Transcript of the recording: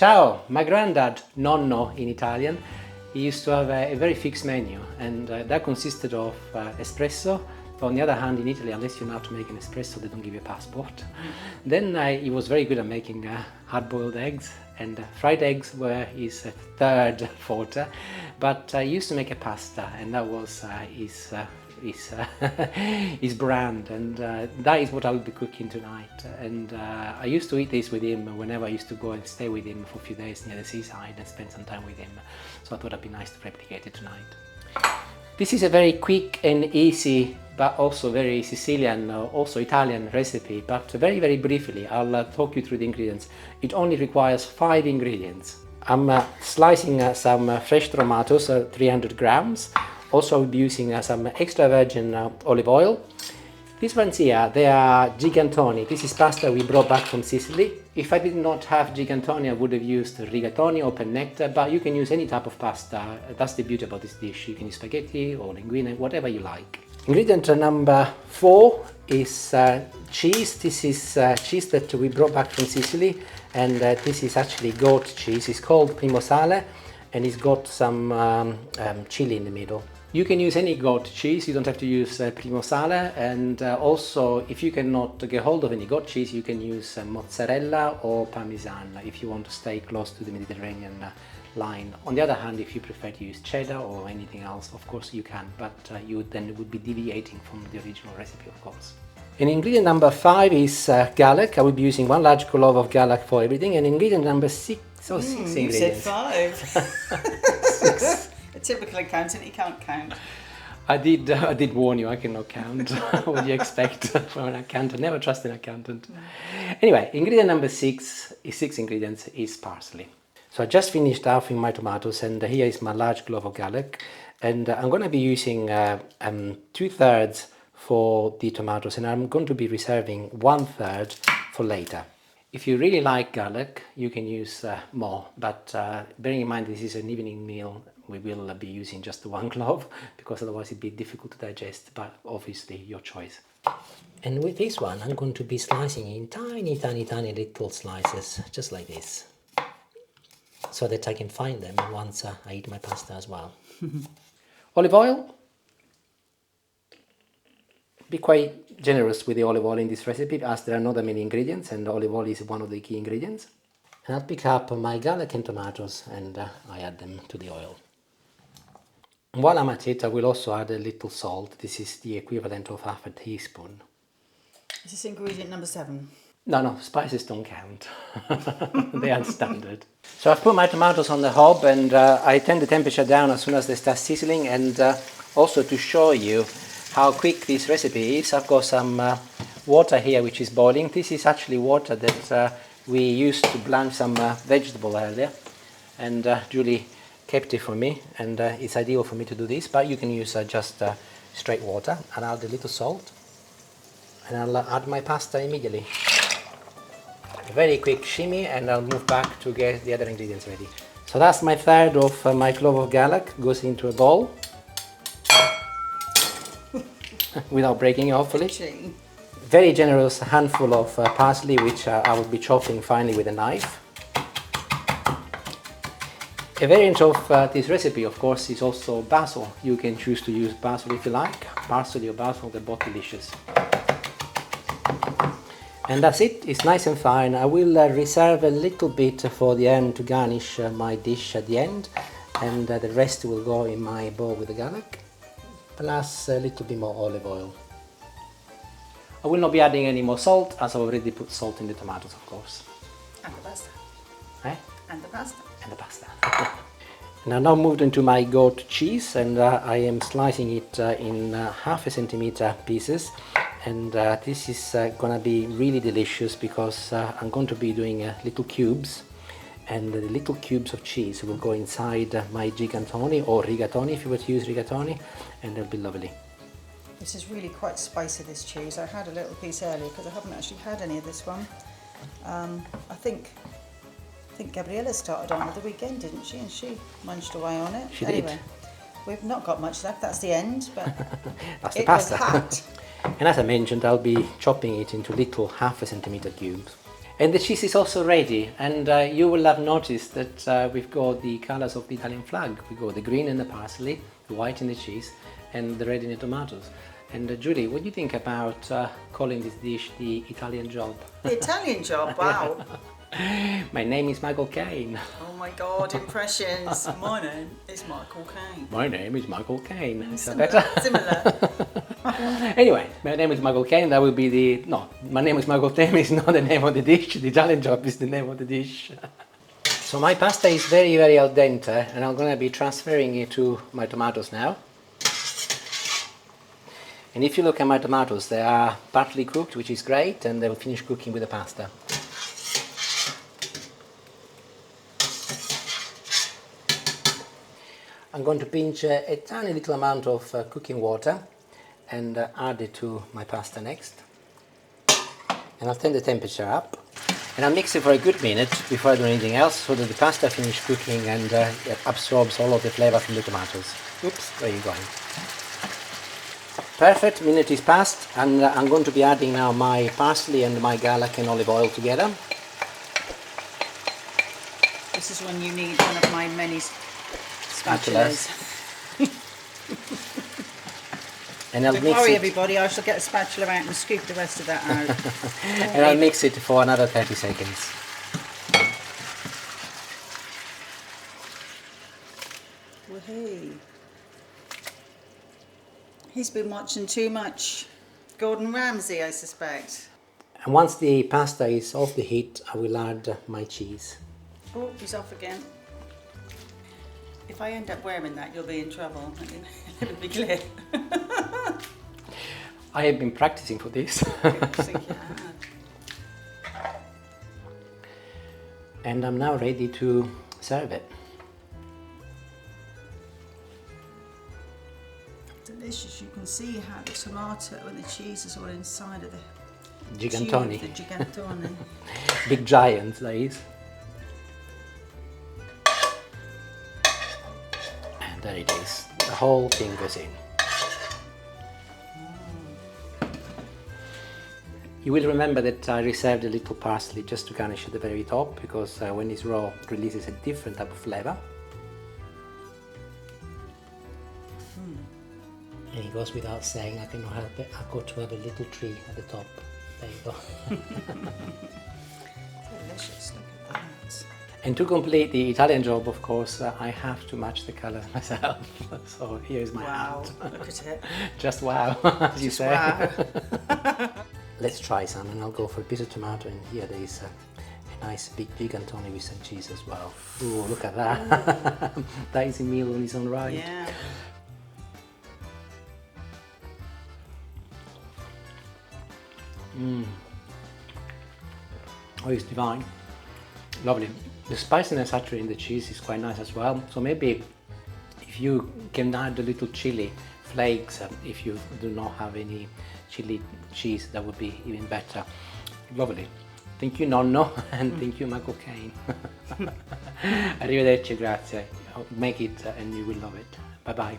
Ciao! My granddad, nonno in Italian, he used to have a very fixed menu, and that consisted of espresso. But on the other hand, in Italy, unless you know how to make an espresso, they don't give you a passport. Then he was very good at making hard-boiled eggs, and fried eggs were his third forte. But he used to make a pasta, and that was his brand, and that is what I'll be cooking tonight. And I used to eat this with him whenever I used to go and stay with him for a few days near the seaside and spend some time with him. So I thought it'd be nice to replicate it tonight. This is a very quick and easy, but also very Sicilian, also Italian recipe, but very, very briefly I'll talk you through the ingredients. It only requires 5 ingredients. I'm slicing some fresh tomatoes, 300 grams. Also I'll be using some extra virgin olive oil. These ones here, they are gigantoni. This is pasta we brought back from Sicily. If I did not have gigantoni, I would have used rigatoni or pennetta, but you can use any type of pasta. That's the beauty about this dish. You can use spaghetti or linguine, whatever you like. Ingredient number 4 is cheese. This is cheese that we brought back from Sicily, and this is actually goat cheese. It's called Primosale, and it's got some chili in the middle. You can use any goat cheese, you don't have to use Primosale, and also if you cannot get hold of any goat cheese, you can use mozzarella or parmesan if you want to stay close to the Mediterranean line. On the other hand, if you prefer to use cheddar or anything else, of course you can, but you then would be deviating from the original recipe, of course. And ingredient number 5 is garlic. I will be using 1 large clove of garlic for everything. And ingredient number 6, so 6 ingredients. You said 5. 6. A typical accountant, he can't count. I did warn you, I cannot count. What do you expect from an accountant? Never trust an accountant. Anyway, ingredient number 6 is 6 ingredients is parsley. So I just finished halving my tomatoes, and here is my large clove of garlic. And I'm going to be using 2/3 for the tomatoes, and I'm going to be reserving 1/3 for later. If you really like garlic, you can use more, but bearing in mind this is an evening meal, we will be using just the 1 clove, because otherwise it'd be difficult to digest, but obviously your choice. And with this one, I'm going to be slicing in tiny, tiny, tiny little slices, just like this, so that I can find them once I eat my pasta as well. Olive oil. Be quite generous with the olive oil in this recipe, as there are not that many ingredients, and olive oil is one of the key ingredients. And I'll pick up my garlic and tomatoes, and I add them to the oil. And while I'm at it, I will also add a little salt. This is the equivalent of half a teaspoon. Is this ingredient number 7? No, spices don't count. They are standard. So I've put my tomatoes on the hob, and I turn the temperature down as soon as they start sizzling, and also to show you how quick this recipe is, I've got some water here which is boiling. This is actually water that we used to blanch some vegetable earlier, and Julie kept it for me, and it's ideal for me to do this, but you can use just straight water. And I'll add a little salt, and I'll add my pasta immediately. A very quick shimmy, and I'll move back to get the other ingredients ready. So that's my third of my clove of garlic, goes into a bowl. Without breaking it, hopefully. Very generous handful of parsley, which I will be chopping finely with a knife. A variant of this recipe, of course, is also basil. You can choose to use basil if you like. Parsley or basil, they're both delicious. And that's it, it's nice and fine. I will reserve a little bit for the end to garnish my dish at the end, and the rest will go in my bowl with the garlic, plus a little bit more olive oil. I will not be adding any more salt, as I already put salt in the tomatoes, of course. And the pasta. Eh? And the pasta. And the pasta. And I've now moved into my goat cheese, and I am slicing it in half a centimeter pieces. And this is gonna be really delicious, because I'm going to be doing little cubes, and the little cubes of cheese will go inside my gigantoni, or rigatoni if you were to use rigatoni, and they'll be lovely. This is really quite spicy, this cheese. I had a little piece earlier because I haven't actually had any of this one. I think Gabriella started on at the weekend, didn't she? And she munched away on it. She anyway, did. We've not got much left. That's the end, but that's the it pasta. was hot. And as I mentioned, I'll be chopping it into little half a centimeter cubes. And the cheese is also ready, and you will have noticed that we've got the colors of the Italian flag. We got the green in the parsley, the white in the cheese, and the red in the tomatoes. And Julie, what do you think about calling this dish the Italian job? The Italian job, wow. My name is Michael Caine. Oh my God, impressions. My name is Michael Caine. My name is Michael Caine. Is that Similar, better? similar. Anyway, my name is Michael Caine. That will be the... No, my name is Michael Caine is not the name of the dish. The Italian job is the name of the dish. So my pasta is very, very al dente, and I'm going to be transferring it to my tomatoes now. And if you look at my tomatoes, they are partly cooked, which is great, and they will finish cooking with the pasta. I'm going to pinch a tiny little amount of cooking water and add it to my pasta next. And I'll turn the temperature up. And I'll mix it for a good minute before I do anything else, so that the pasta finishes cooking and it absorbs all of the flavor from the tomatoes. Oops, where are you going? Perfect, minute is passed, and I'm going to be adding now my parsley and my garlic and olive oil together. This is when you need one of my many spatulas. And I'll Don't mix worry it, everybody, I shall get a spatula out and scoop the rest of that out. and I'll mix it for another 30 seconds. Woohoo. He's been watching too much Gordon Ramsay, I suspect. And once the pasta is off the heat, I will add my cheese. Oh, he's off again. If I end up wearing that, you'll be in trouble. Let me be clear. I have been practicing for this. I think you have. And I'm now ready to serve it. Delicious. You can see how the tomato and the cheese is all inside of the Gigantoni. tube, the gigantoni. Big giant, that is. And there it is. The whole thing goes in. You will remember that I reserved a little parsley just to garnish at the very top, because when it's raw it releases a different type of flavor. And it goes without saying, I cannot help it, I've got to have a little tree at the top. There you go. Delicious, look at that. And to complete the Italian job, of course, I have to match the colours myself. So here's my Wow, hand. look at it. Just wow, as you Just say. wow. Let's try some, and I'll go for a piece of tomato, and here there is a nice big gigantoni with some cheese as well. Ooh, look at that. That is a meal on its own right. Yeah. Oh, it's divine. Lovely. The spiciness actually in the cheese is quite nice as well. So maybe if you can add a little chili flakes, if you do not have any chili cheese, that would be even better. Lovely. Thank you nonno, and thank you Michael Caine. Arrivederci, grazie. Make it and you will love it. Bye bye.